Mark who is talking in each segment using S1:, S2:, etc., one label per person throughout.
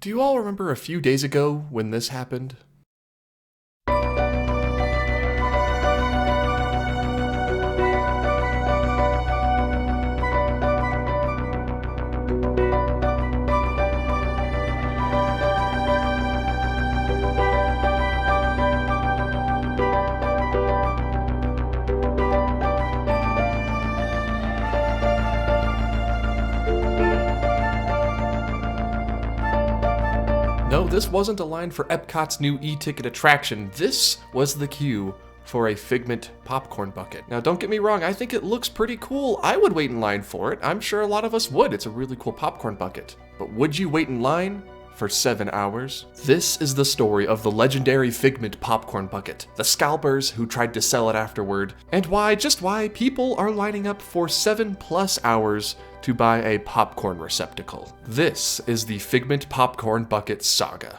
S1: Do you all remember a few days ago when this happened? No, this wasn't a line for Epcot's new e-ticket attraction. This was the queue for a Figment popcorn bucket. Now, don't get me wrong, I think it looks pretty cool. I would wait in line for it. I'm sure a lot of us would. It's a really cool popcorn bucket. But would you wait in line for 7 hours? This is the story of the legendary Figment popcorn bucket, the scalpers who tried to sell it afterward, and just why people are lining up for 7+ hours to buy a popcorn receptacle. This is the Figment popcorn bucket saga.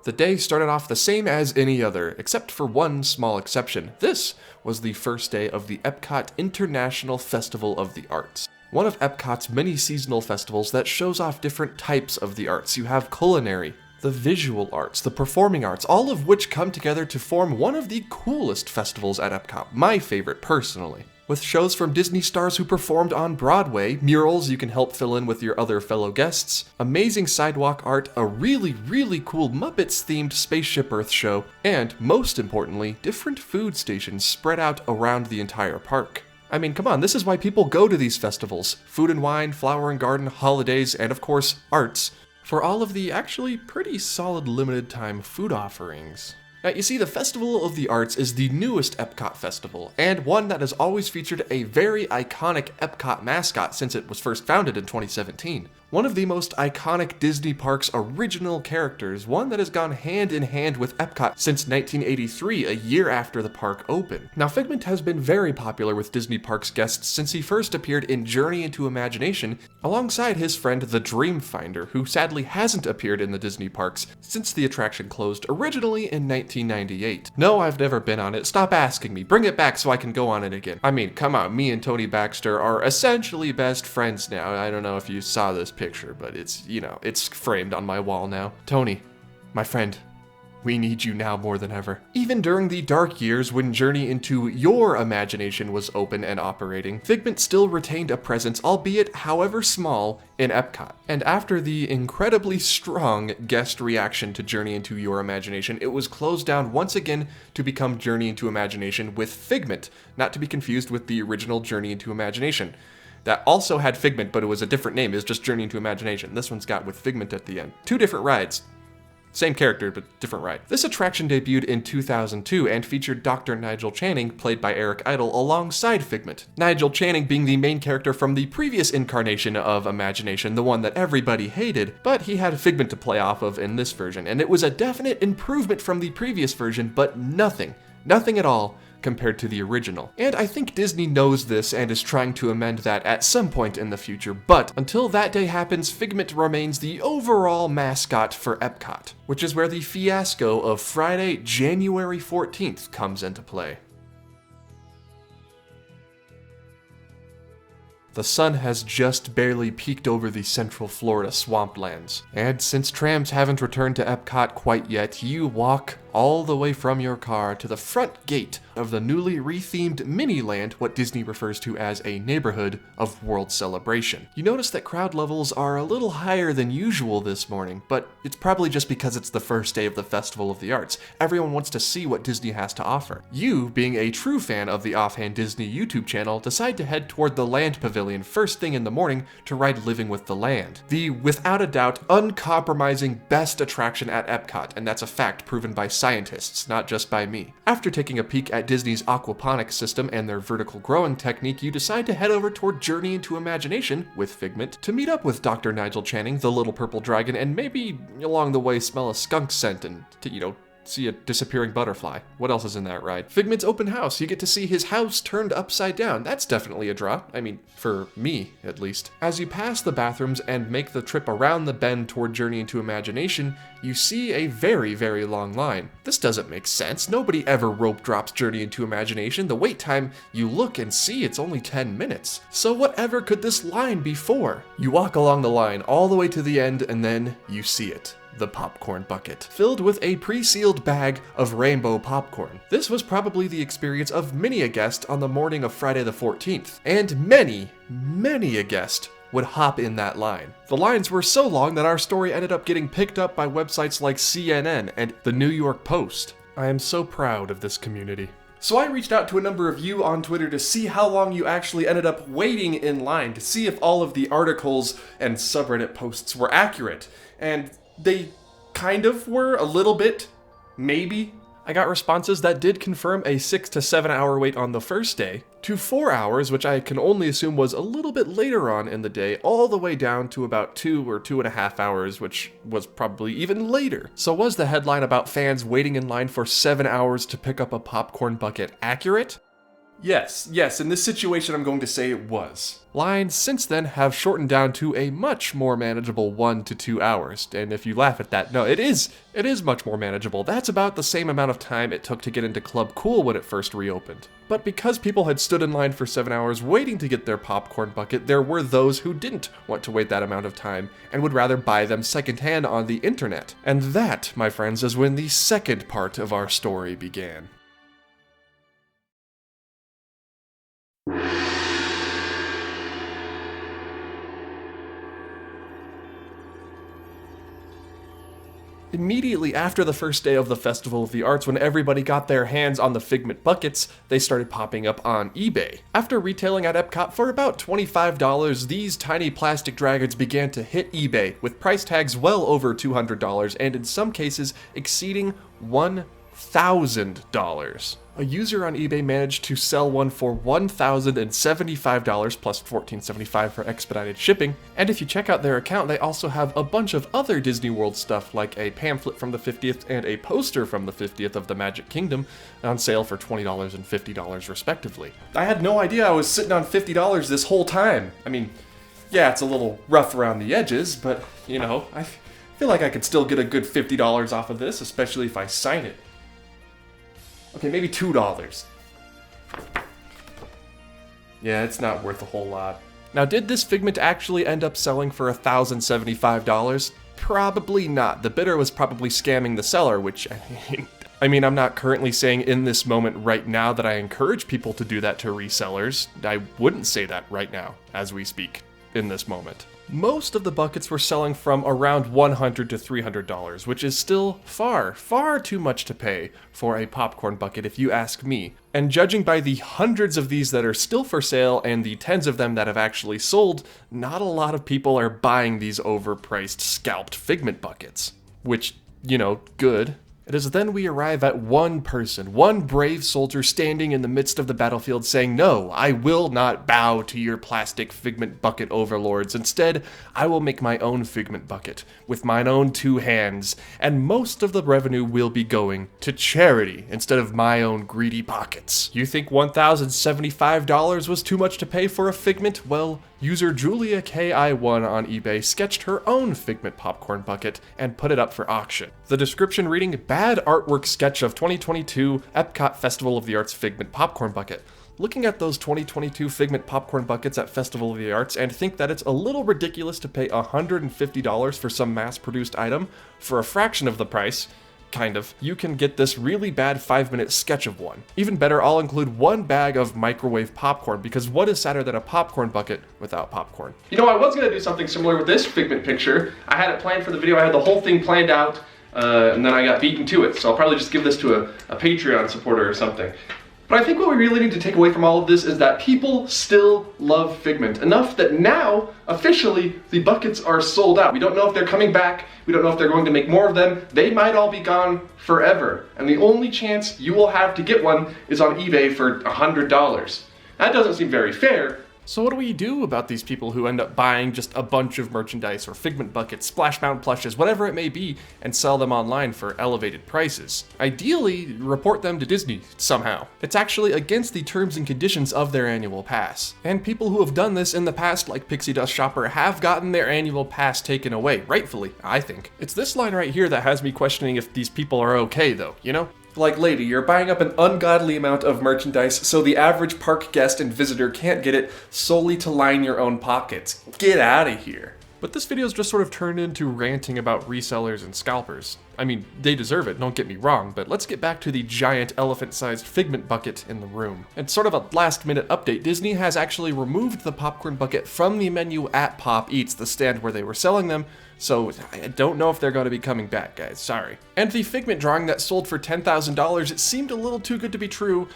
S1: The day started off the same as any other, except for one small exception. This was the first day of the Epcot International Festival of the Arts, one of Epcot's many seasonal festivals that shows off different types of the arts. You have culinary, the visual arts, the performing arts, all of which come together to form one of the coolest festivals at Epcot, my favorite personally. With shows from Disney stars who performed on Broadway, murals you can help fill in with your other fellow guests, amazing sidewalk art, a really cool Muppets-themed Spaceship Earth show, and, most importantly, different food stations spread out around the entire park. I mean, come on, this is why people go to these festivals. Food and wine, flower and garden, holidays, and of course, arts, for all of the actually pretty solid limited time food offerings. Now, you see, the Festival of the Arts is the newest Epcot festival, and one that has always featured a very iconic Epcot mascot since it was first founded in 2017. One of the most iconic Disney Parks' original characters, one that has gone hand in hand with Epcot since 1983, a year after the park opened. Now, Figment has been very popular with Disney Parks guests since he first appeared in Journey into Imagination, alongside his friend the Dreamfinder, who sadly hasn't appeared in the Disney Parks since the attraction closed originally in 1998. No, I've never been on it. Stop asking me. Bring it back so I can go on it again. I mean, come on, me and Tony Baxter are essentially best friends now. I don't know if you saw this picture, but it's, it's framed on my wall now. Tony, my friend, we need you now more than ever. Even during the dark years when Journey into Your Imagination was open and operating, Figment still retained a presence, albeit however small, in Epcot. And after the incredibly strong guest reaction to Journey into Your Imagination, it was closed down once again to become Journey into Imagination with Figment, not to be confused with the original Journey into Imagination. That also had Figment, but it was a different name. It was just Journey into Imagination. This one's got with Figment at the end. 2 different rides. Same character, but different ride. This attraction debuted in 2002 and featured Dr. Nigel Channing, played by Eric Idle, alongside Figment. Nigel Channing being the main character from the previous incarnation of Imagination, the one that everybody hated, but he had Figment to play off of in this version, and it was a definite improvement from the previous version, but nothing at all compared to the original. And I think Disney knows this and is trying to amend that at some point in the future, but until that day happens, Figment remains the overall mascot for Epcot, which is where the fiasco of Friday, January 14th comes into play. The sun has just barely peeked over the central Florida swamplands, and since trams haven't returned to Epcot quite yet, you walk all the way from your car to the front gate of the newly rethemed Mini-Land, what Disney refers to as a neighborhood of World Celebration. You notice that crowd levels are a little higher than usual this morning, but it's probably just because it's the first day of the Festival of the Arts. Everyone wants to see what Disney has to offer. You, being a true fan of the Offhand Disney YouTube channel, decide to head toward the Land Pavilion first thing in the morning to ride Living with the Land, the, without a doubt, uncompromising best attraction at Epcot, and that's a fact proven by scientists, not just by me. After taking a peek at Disney's aquaponics system and their vertical growing technique, you decide to head over toward Journey into Imagination with Figment to meet up with Dr. Nigel Channing, the little purple dragon, and maybe along the way smell a skunk scent and to, see a disappearing butterfly. What else is in that ride? Figment's open house. You get to see his house turned upside down. That's definitely a draw. I mean, for me, at least. As you pass the bathrooms and make the trip around the bend toward Journey into Imagination, you see a very, very long line. This doesn't make sense. Nobody ever rope drops Journey into Imagination. The wait time, you look and see it's only 10 minutes. So whatever could this line be for? You walk along the line all the way to the end and then you see it. The popcorn bucket, filled with a pre-sealed bag of rainbow popcorn. This was probably the experience of many a guest on the morning of Friday the 14th, and many a guest would hop in that line. The lines were so long that our story ended up getting picked up by websites like CNN and the New York Post. I am so proud of this community. So I reached out to a number of you on Twitter to see how long you actually ended up waiting in line, to see if all of the articles and subreddit posts were accurate. And they kind of were, a little bit, maybe. I got responses that did confirm a 6 to 7 hour wait on the first day, to 4 hours, which I can only assume was a little bit later on in the day, all the way down to about 2 or 2.5 hours, which was probably even later. So was the headline about fans waiting in line for 7 hours to pick up a popcorn bucket accurate? Yes, in this situation I'm going to say it was. Lines since then have shortened down to a much more manageable 1 to 2 hours, and if you laugh at that, no, it is much more manageable. That's about the same amount of time it took to get into Club Cool when it first reopened. But because people had stood in line for 7 hours waiting to get their popcorn bucket, there were those who didn't want to wait that amount of time and would rather buy them secondhand on the internet. And that, my friends, is when the second part of our story began. Immediately after the first day of the Festival of the Arts, when everybody got their hands on the Figment buckets, they started popping up on eBay. After retailing at Epcot for about $25, these tiny plastic dragons began to hit eBay, with price tags well over $200, and in some cases exceeding $1,000. A user on eBay managed to sell one for $1,075 plus $14.75 for expedited shipping, and if you check out their account, they also have a bunch of other Disney World stuff like a pamphlet from the 50th and a poster from the 50th of the Magic Kingdom on sale for $20 and $50 respectively. I had no idea I was sitting on $50 this whole time. I mean, yeah, it's a little rough around the edges, but, you know, I feel like I could still get a good $50 off of this, especially if I sign it. Okay, maybe $2. Yeah, it's not worth a whole lot. Now, did this Figment actually end up selling for $1,075? Probably not. The bidder was probably scamming the seller, which, I mean, I'm not currently saying in this moment right now that I encourage people to do that to resellers. I wouldn't say that right now, as we speak, in this moment. Most of the buckets were selling from around $100 to $300, which is still far too much to pay for a popcorn bucket if you ask me. And judging by the hundreds of these that are still for sale and the tens of them that have actually sold, not a lot of people are buying these overpriced scalped Figment buckets. Which, you know, good. It is then we arrive at one person, one brave soldier standing in the midst of the battlefield saying, "No, I will not bow to your plastic Figment bucket overlords. Instead, I will make my own Figment bucket with mine own 2 hands, and most of the revenue will be going to charity instead of my own greedy pockets." You think $1,075 was too much to pay for a Figment? Well, user Julia KI1 on eBay sketched her own Figment popcorn bucket and put it up for auction. The description reading, "Bad artwork sketch of 2022 Epcot Festival of the Arts Figment popcorn bucket." Looking at those 2022 Figment popcorn buckets at Festival of the Arts and think that it's a little ridiculous to pay $150 for some mass-produced item for a fraction of the price, kind of, you can get this really bad 5-minute sketch of one. Even better, I'll include 1 bag of microwave popcorn, because what is sadder than a popcorn bucket without popcorn? You know, I was going to do something similar with this Figment picture. I had it planned for the video, I had the whole thing planned out, and then I got beaten to it, so I'll probably just give this to a Patreon supporter or something. But I think what we really need to take away from all of this is that people still love Figment enough that now, officially, the buckets are sold out. We don't know if they're coming back. We don't know if they're going to make more of them. They might all be gone forever. And the only chance you will have to get one is on eBay for $100. That doesn't seem very fair, So what do we do about these people who end up buying just a bunch of merchandise or Figment buckets, Splash Mountain plushes, whatever it may be, and sell them online for elevated prices? Ideally, report them to Disney somehow. It's actually against the terms and conditions of their annual pass. And people who have done this in the past, like Pixie Dust Shopper, have gotten their annual pass taken away, rightfully, I think. It's this line right here that has me questioning if these people are okay though, you know? Like, lady, you're buying up an ungodly amount of merchandise so the average park guest and visitor can't get it solely to line your own pockets. Get out of here. But this video's just sort of turned into ranting about resellers and scalpers. I mean, they deserve it, don't get me wrong, but let's get back to the giant elephant-sized Figment bucket in the room. And sort of a last-minute update, Disney has actually removed the popcorn bucket from the menu at Pop Eats, the stand where they were selling them, so I don't know if they're going to be coming back, guys, sorry. And the Figment drawing that sold for $10,000, it seemed a little too good to be true.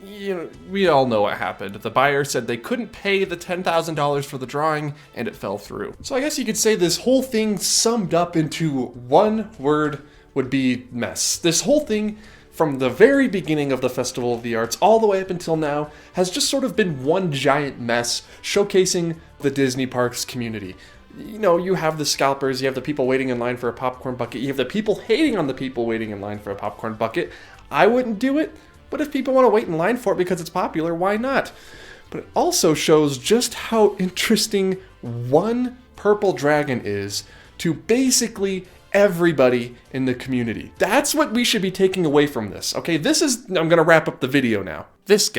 S1: You know, we all know what happened. The buyer said they couldn't pay the $10,000 for the drawing, and it fell through. So I guess you could say this whole thing summed up into one word would be mess. This whole thing, from the very beginning of the Festival of the Arts all the way up until now, has just sort of been one giant mess, showcasing the Disney Parks community. You know, you have the scalpers, you have the people waiting in line for a popcorn bucket, you have the people hating on the people waiting in line for a popcorn bucket. I wouldn't do it, but if people want to wait in line for it because it's popular, why not? But it also shows just how interesting one purple dragon is to basically everybody in the community. That's what we should be taking away from this, okay? I'm gonna wrap up the video now. This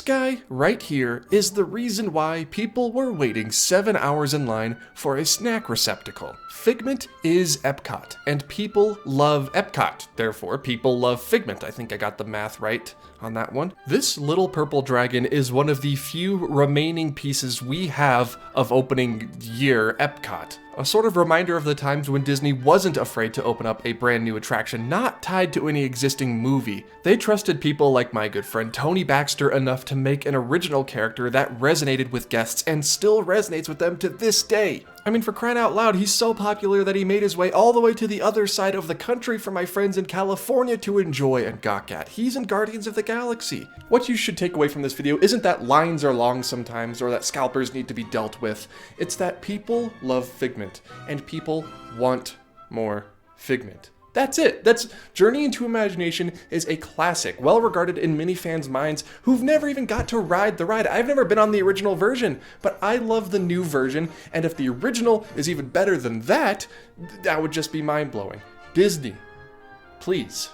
S1: guy right here is the reason why people were waiting 7 hours in line for a snack receptacle. Figment is Epcot, and people love Epcot. Therefore, people love Figment. I think I got the math right on that one. This little purple dragon is one of the few remaining pieces we have of opening year Epcot. A sort of reminder of the times when Disney wasn't afraid to open up a brand new attraction not tied to any existing movie. They trusted people like my good friend Tony Baxter enough to make an original character that resonated with guests and still resonates with them to this day. I mean, for crying out loud, he's so popular that he made his way all the way to the other side of the country for my friends in California to enjoy and gawk at. He's in Guardians of the Galaxy. What you should take away from this video isn't that lines are long sometimes or that scalpers need to be dealt with. It's that people love Figment and people want more Figment. That's it. That's Journey into Imagination is a classic, well regarded in many fans' minds who've never even got to ride the ride. I've never been on the original version, but I love the new version, and if the original is even better than that, that would just be mind-blowing. Disney, please.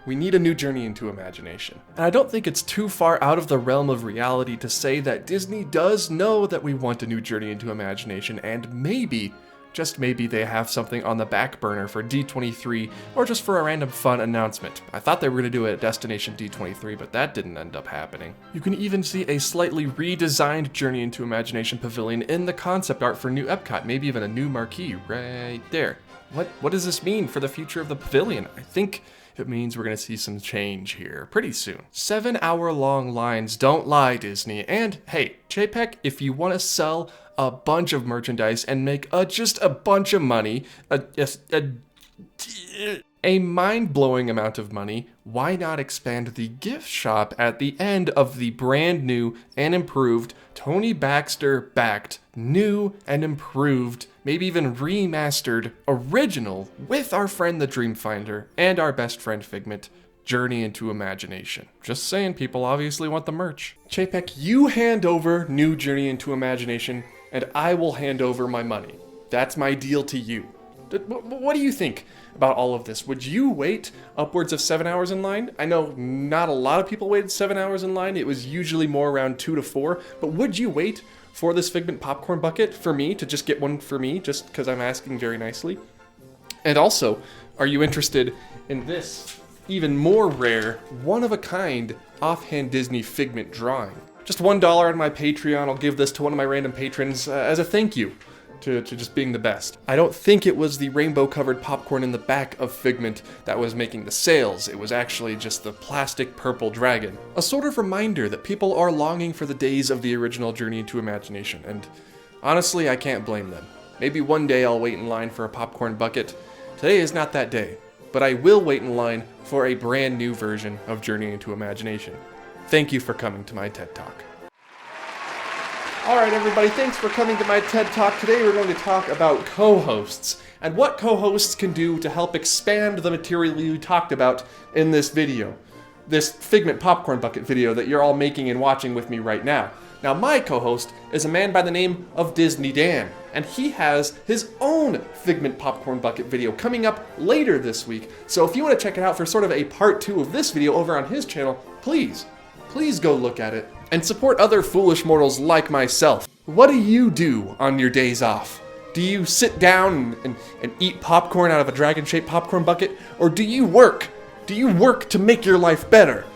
S1: We need a new Journey into Imagination. And I don't think it's too far out of the realm of reality to say that Disney does know that we want a new Journey into Imagination, and maybe, just maybe, they have something on the back burner for D23 or just for a random fun announcement. I thought they were going to do it at Destination D23, but that didn't end up happening. You can even see a slightly redesigned Journey into Imagination pavilion in the concept art for new Epcot, maybe even a new marquee right there. What does this mean for the future of the pavilion? I think it means we're going to see some change here pretty soon. 7-hour-long lines don't lie, Disney. And hey, JPEG, if you want to sell a bunch of merchandise and make just a bunch of money, a mind-blowing amount of money, why not expand the gift shop at the end of the brand new and improved Tony Baxter-backed, new and improved, maybe even remastered, original, with our friend the Dreamfinder and our best friend Figment, Journey into Imagination. Just saying, people obviously want the merch. Chapek, you hand over new Journey into Imagination, and I will hand over my money. That's my deal to you. What do you think about all of this? Would you wait upwards of 7 hours in line? I know not a lot of people waited 7 hours in line. It was usually more around 2 to 4. But would you wait for this Figment popcorn bucket for me to just get one for me, just because I'm asking very nicely? And also, are you interested in this even more rare, one-of-a-kind, offhand Disney Figment drawing? Just $1 on my Patreon. I'll give this to one of my random patrons as a thank you to just being the best. I don't think it was the rainbow-covered popcorn in the back of Figment that was making the sales. It was actually just the plastic purple dragon. A sort of reminder that people are longing for the days of the original Journey into Imagination, and honestly, I can't blame them. Maybe one day I'll wait in line for a popcorn bucket. Today is not that day, but I will wait in line for a brand new version of Journey into Imagination. Thank you for coming to my TED Talk. Alright everybody, thanks for coming to my TED Talk. Today we're going to talk about co-hosts and what co-hosts can do to help expand the material you talked about in this video. This Figment popcorn bucket video that you're all making and watching with me right now. Now my co-host is a man by the name of Disney Dan, and he has his own Figment popcorn bucket video coming up later this week. So if you want to check it out for sort of a part 2 of this video over on his channel, please go look at it and support other foolish mortals like myself. What do you do on your days off? Do you sit down and eat popcorn out of a dragon-shaped popcorn bucket? Or do you work? Do you work to make your life better?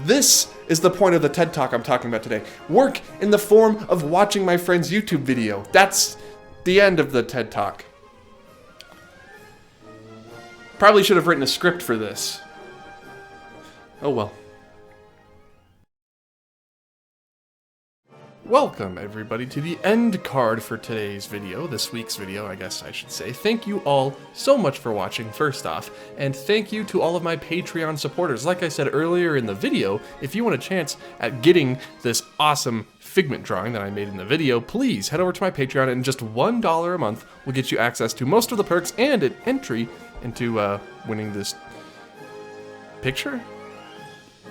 S1: This is the point of the TED Talk I'm talking about today. Work in the form of watching my friend's YouTube video. That's the end of the TED Talk. Probably should have written a script for this. Oh well. Welcome everybody to the end card for today's video, this week's video I guess I should say. Thank you all so much for watching first off, and thank you to all of my Patreon supporters. Like I said earlier in the video, if you want a chance at getting this awesome Figment drawing that I made in the video, please head over to my Patreon, and just $1 a month will get you access to most of the perks and an entry into winning this picture?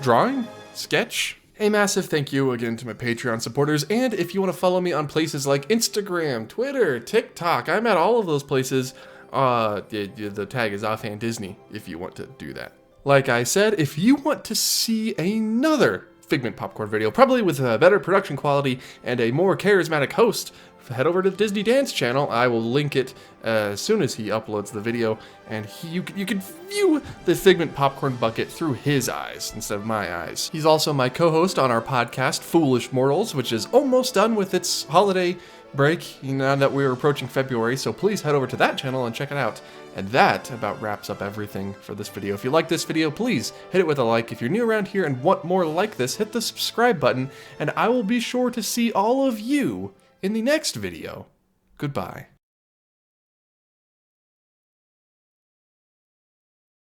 S1: Drawing? Sketch? A massive thank you again to my Patreon supporters, and if you want to follow me on places like Instagram, Twitter, TikTok, I'm at all of those places. The tag is Offhand Disney if you want to do that. Like I said, if you want to see another Figment popcorn video, probably with a better production quality and a more charismatic host, head over to Disney Dan's channel. I will link it as soon as he uploads the video, and you can view the Figment popcorn bucket through his eyes instead of my eyes. He's also my co-host on our podcast, Foolish Mortals, which is almost done with its holiday break, now that we're approaching February, so please head over to that channel and check it out. And that about wraps up everything for this video. If you like this video, please hit it with a like. If you're new around here and want more like this, hit the subscribe button, and I will be sure to see all of you in the next video. Goodbye.